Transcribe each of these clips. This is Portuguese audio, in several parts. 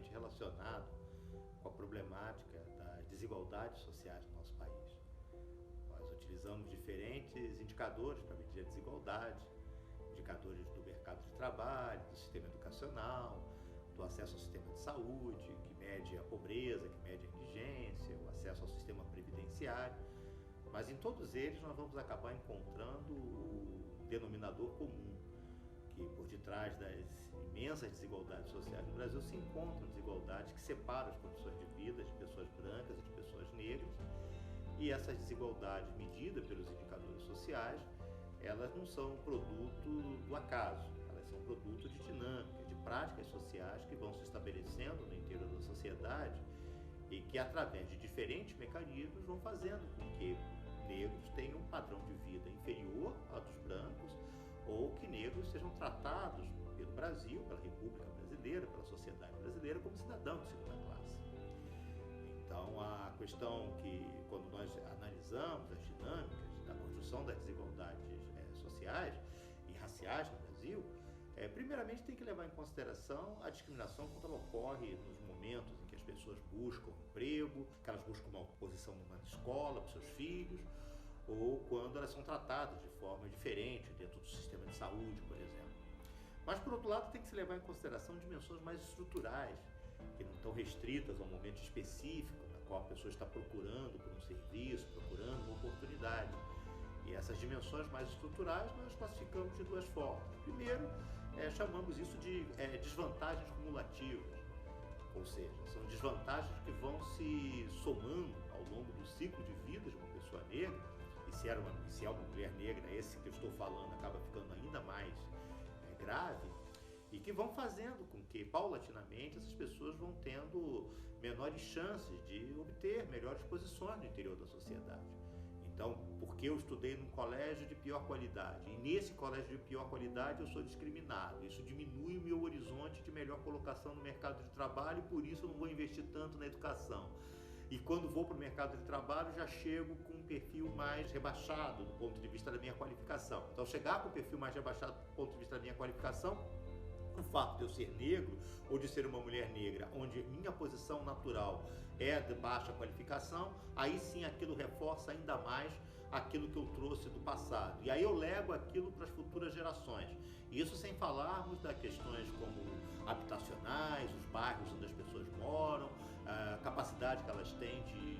diretamente relacionado com a problemática das desigualdades sociais no nosso país. Nós utilizamos diferentes indicadores para medir a desigualdade, indicadores do mercado de trabalho, do sistema educacional, do acesso ao sistema de saúde, que mede a pobreza, que mede a indigência, o acesso ao sistema previdenciário. Mas em todos eles nós vamos acabar encontrando o denominador comum, que por detrás das imensas desigualdades sociais no Brasil se encontram desigualdades que separam as condições de vida de pessoas brancas e de pessoas negras. E essas desigualdades medidas pelos indicadores sociais, elas não são produto do acaso, elas são produto de dinâmica, de práticas sociais que vão se estabelecendo no interior da sociedade e que, através de diferentes mecanismos, vão fazendo com que negros tenham um padrão de vida inferior ao dos brancos, ou que negros sejam tratados pelo Brasil, pela República Brasileira, pela sociedade brasileira, como cidadãos de segunda classe. Então, a questão que, quando nós analisamos as dinâmicas da construção das desigualdades sociais e raciais no Brasil, primeiramente tem que levar em consideração a discriminação quando ela ocorre nos momentos em que as pessoas buscam emprego, que elas buscam uma posição numa escola para os seus filhos, ou quando elas são tratadas de forma diferente dentro do sistema de saúde, por exemplo. Mas, por outro lado, tem que se levar em consideração dimensões mais estruturais, que não estão restritas a um momento específico, na qual a pessoa está procurando por um serviço, procurando uma oportunidade. E essas dimensões mais estruturais nós classificamos de duas formas. Primeiro, chamamos isso de desvantagens cumulativas, ou seja, são desvantagens que vão se somando ao longo do ciclo de vida de uma pessoa negra, e se é uma mulher negra, esse que eu estou falando acaba ficando ainda mais grave, e que vão fazendo com que, paulatinamente, essas pessoas vão tendo menores chances de obter melhores posições no interior da sociedade. Então, porque eu estudei num colégio de pior qualidade, e nesse colégio de pior qualidade eu sou discriminado, isso diminui o meu horizonte de melhor colocação no mercado de trabalho e por isso eu não vou investir tanto na educação. E quando vou para o mercado de trabalho já chego com um perfil mais rebaixado do ponto de vista da minha qualificação. Então, chegar com um perfil mais rebaixado do ponto de vista da minha qualificação, o fato de eu ser negro ou de ser uma mulher negra, onde minha posição natural é de baixa qualificação, aí sim aquilo reforça ainda mais aquilo que eu trouxe do passado. E aí eu levo aquilo para as futuras gerações. Isso sem falarmos das questões como habitacionais, os bairros onde as pessoas moram, a capacidade que elas têm de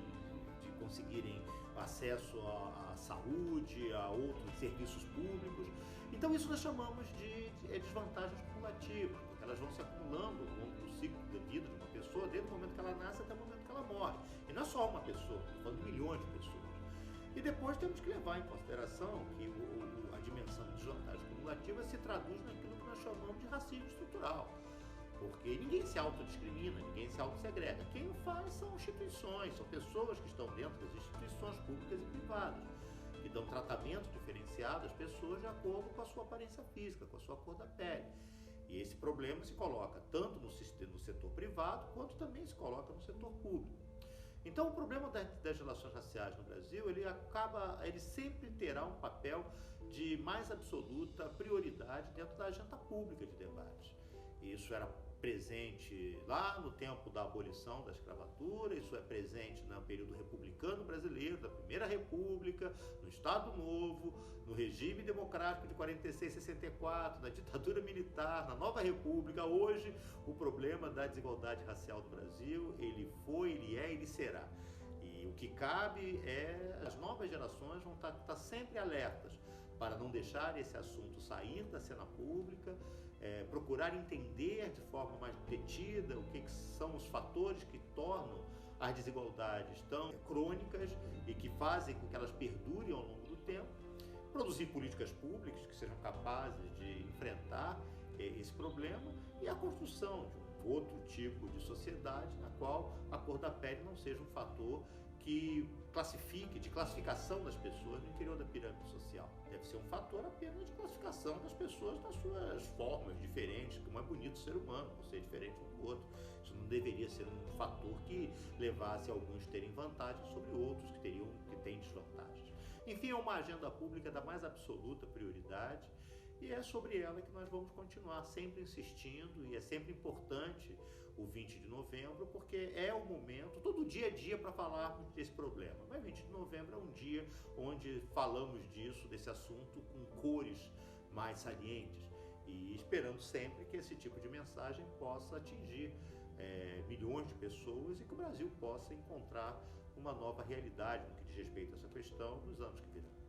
conseguirem acesso à saúde, a outros serviços públicos. Então isso nós chamamos de desvantagens cumulativas, porque elas vão se acumulando ao longo do ciclo de vida de uma pessoa, desde o momento que ela nasce até o momento que ela morre. E não é só uma pessoa, estou falando de milhões de pessoas. E depois temos que levar em consideração que a dimensão de desvantagem cumulativa se traduz naquilo que nós chamamos de racismo estrutural. Porque ninguém se autodiscrimina, ninguém se autossegrega. Quem o faz são instituições, são pessoas que estão dentro das instituições públicas e privadas, que dão tratamento diferenciado às pessoas de acordo com a sua aparência física, com a sua cor da pele. E esse problema se coloca tanto no setor privado, quanto também se coloca no setor público. Então, o problema das relações raciais no Brasil, ele sempre terá um papel de mais absoluta prioridade dentro da agenda pública de debates. Isso era presente lá no tempo da abolição da escravatura, isso é presente no período republicano brasileiro, da Primeira República, no Estado Novo, no regime democrático de 46 e 64, na ditadura militar, na Nova República. Hoje, o problema da desigualdade racial do Brasil, ele foi, ele é, ele será. E o que cabe as novas gerações vão estar sempre alertas para não deixar esse assunto sair da cena pública, procurar entender de forma mais detida o que são os fatores que tornam as desigualdades tão crônicas e que fazem com que elas perdurem ao longo do tempo, produzir políticas públicas que sejam capazes de enfrentar esse problema e a construção de um outro tipo de sociedade na qual a cor da pele não seja um fator que de classificação das pessoas no interior da pirâmide social. Deve ser um fator apenas de classificação das pessoas nas suas formas diferentes, como é bonito ser humano, você é diferente um do outro. Isso não deveria ser um fator que levasse alguns a terem vantagem sobre outros que têm desvantagens. Enfim, é uma agenda pública da mais absoluta prioridade E é sobre ela que nós vamos continuar sempre insistindo, e é sempre importante o 20 de novembro, porque é o momento, todo dia a dia, para falarmos desse problema. Mas 20 de novembro é um dia onde falamos disso, desse assunto, com cores mais salientes, e esperando sempre que esse tipo de mensagem possa atingir milhões de pessoas e que o Brasil possa encontrar uma nova realidade no que diz respeito a essa questão nos anos que virão.